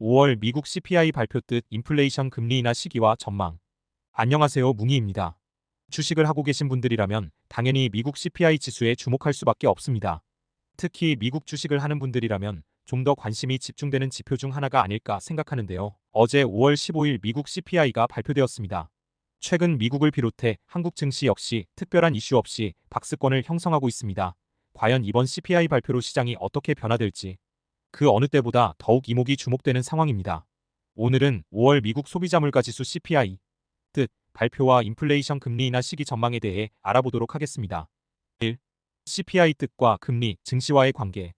5월 미국 CPI 발표 뜻 인플레이션 금리 인하 시기와 전망. 안녕하세요, 뭉이입니다. 주식을 하고 계신 분들이라면 당연히 미국 CPI 지수에 주목할 수밖에 없습니다. 특히 미국 주식을 하는 분들이라면 좀 더 관심이 집중되는 지표 중 하나가 아닐까 생각하는데요. 어제 5월 15일 미국 CPI가 발표되었습니다. 최근 미국을 비롯해 한국 증시 역시 특별한 이슈 없이 박스권을 형성하고 있습니다. 과연 이번 CPI 발표로 시장이 어떻게 변화될지 그 어느 때보다 더욱 이목이 주목되는 상황입니다. 오늘은 5월 미국 소비자 물가지수 CPI 뜻 발표와 인플레이션 금리 인하 시기 전망에 대해 알아보도록 하겠습니다. 1. CPI 뜻과 금리, 증시와의 관계.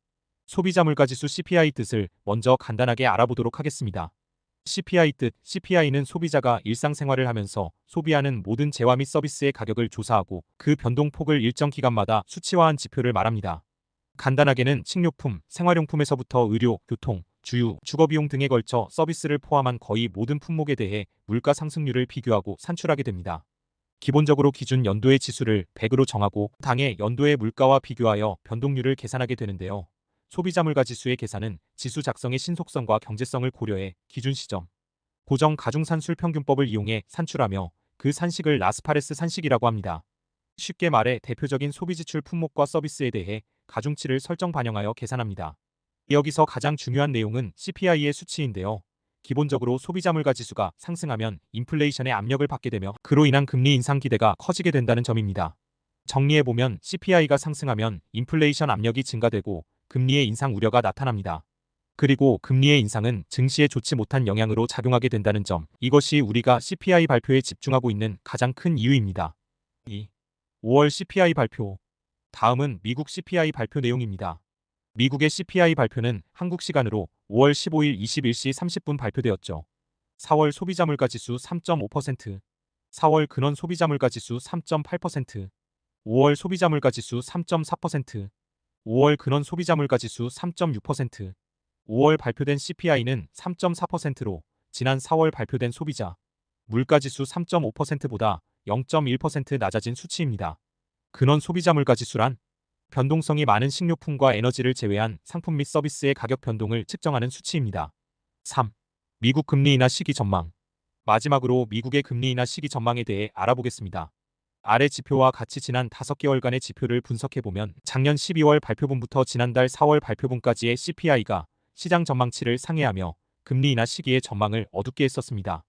소비자 물가지수 CPI 뜻을 먼저 간단하게 알아보도록 하겠습니다. CPI 뜻 CPI는 소비자가 일상생활을 하면서 소비하는 모든 재화 및 서비스의 가격을 조사하고 그 변동폭을 일정 기간마다 수치화한 지표를 말합니다. 간단하게는 식료품, 생활용품에서부터 의료, 교통, 주유, 주거비용 등에 걸쳐 서비스를 포함한 거의 모든 품목에 대해 물가 상승률을 비교하고 산출하게 됩니다. 기본적으로 기준 연도의 지수를 100으로 정하고 당해 연도의 물가와 비교하여 변동률을 계산하게 되는데요. 소비자 물가 지수의 계산은 지수 작성의 신속성과 경제성을 고려해 기준 시점, 고정 가중산술 평균법을 이용해 산출하며 그 산식을 라스파레스 산식이라고 합니다. 쉽게 말해 대표적인 소비지출 품목과 서비스에 대해 가중치를 설정 반영하여 계산합니다. 여기서 가장 중요한 내용은 CPI의 수치인데요. 기본적으로 소비자 물가 지수가 상승하면 인플레이션의 압력을 받게 되며 그로 인한 금리 인상 기대가 커지게 된다는 점입니다. 정리해보면 CPI가 상승하면 인플레이션 압력이 증가되고 금리의 인상 우려가 나타납니다. 그리고 금리의 인상은 증시에 좋지 못한 영향으로 작용하게 된다는 점, 이것이 우리가 CPI 발표에 집중하고 있는 가장 큰 이유입니다. 2. 5월 CPI 발표. 다음은 미국 CPI 발표 내용입니다. 미국의 CPI 발표는 한국 시간으로 5월 15일 21시 30분 발표되었죠. 4월 소비자 물가 지수 3.5%, 4월 근원 소비자 물가 지수 3.8%, 5월 소비자 물가 지수 3.4%, 5월 근원 소비자 물가 지수 3.6%, 5월 발표된 CPI는 3.4%로 지난 4월 발표된 소비자 물가 지수 3.5%보다 0.1% 낮아진 수치입니다. 근원 소비자 물가 지수란 변동성이 많은 식료품과 에너지를 제외한 상품 및 서비스의 가격 변동을 측정하는 수치입니다. 3. 미국 금리 인하 시기 전망. 마지막으로 미국의 금리 인하 시기 전망에 대해 알아보겠습니다. 아래 지표와 같이 지난 5개월간의 지표를 분석해보면 작년 12월 발표분부터 지난달 4월 발표분까지의 CPI가 시장 전망치를 상회하며 금리 인하 시기의 전망을 어둡게 했었습니다.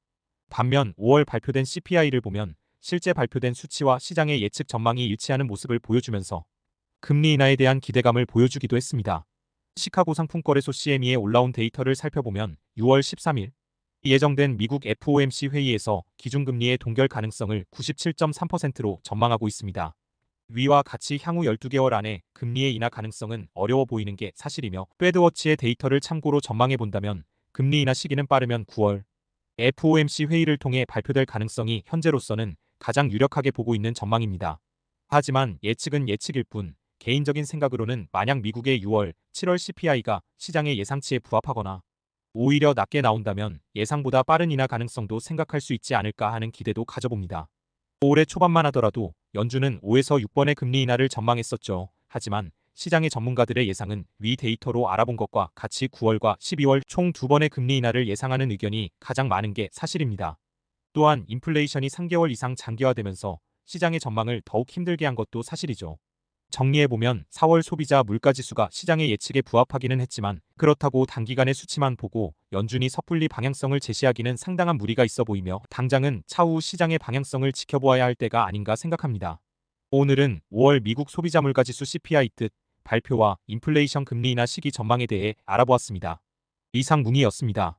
반면 5월 발표된 CPI를 보면 실제 발표된 수치와 시장의 예측 전망이 일치하는 모습을 보여주면서 금리 인하에 대한 기대감을 보여주기도 했습니다. 시카고 상품거래소 CME에 올라온 데이터를 살펴보면 6월 13일 예정된 미국 FOMC 회의에서 기준금리의 동결 가능성을 97.3%로 전망하고 있습니다. 위와 같이 향후 12개월 안에 금리의 인하 가능성은 어려워 보이는 게 사실이며 페드워치의 데이터를 참고로 전망해본다면 금리 인하 시기는 빠르면 9월 FOMC 회의를 통해 발표될 가능성이 현재로서는 가장 유력하게 보고 있는 전망입니다. 하지만 예측은 예측일 뿐 개인적인 생각으로는 만약 미국의 6월, 7월 CPI가 시장의 예상치에 부합하거나 오히려 낮게 나온다면 예상보다 빠른 인하 가능성도 생각할 수 있지 않을까 하는 기대도 가져봅니다. 올해 초반만 하더라도 연준은 5에서 6번의 금리 인하를 전망했었죠. 하지만 시장의 전문가들의 예상은 위 데이터로 알아본 것과 같이 9월과 12월 총 2번의 금리 인하를 예상하는 의견이 가장 많은 게 사실입니다. 또한 인플레이션이 3개월 이상 장기화되면서 시장의 전망을 더욱 힘들게 한 것도 사실이죠. 정리해보면 4월 소비자 물가지수가 시장의 예측에 부합하기는 했지만 그렇다고 단기간의 수치만 보고 연준이 섣불리 방향성을 제시하기는 상당한 무리가 있어 보이며 당장은 차후 시장의 방향성을 지켜보아야 할 때가 아닌가 생각합니다. 오늘은 5월 미국 소비자 물가지수 CPI 뜻 발표와 인플레이션 금리 인하 시기 전망에 대해 알아보았습니다. 이상 뭉이었습니다.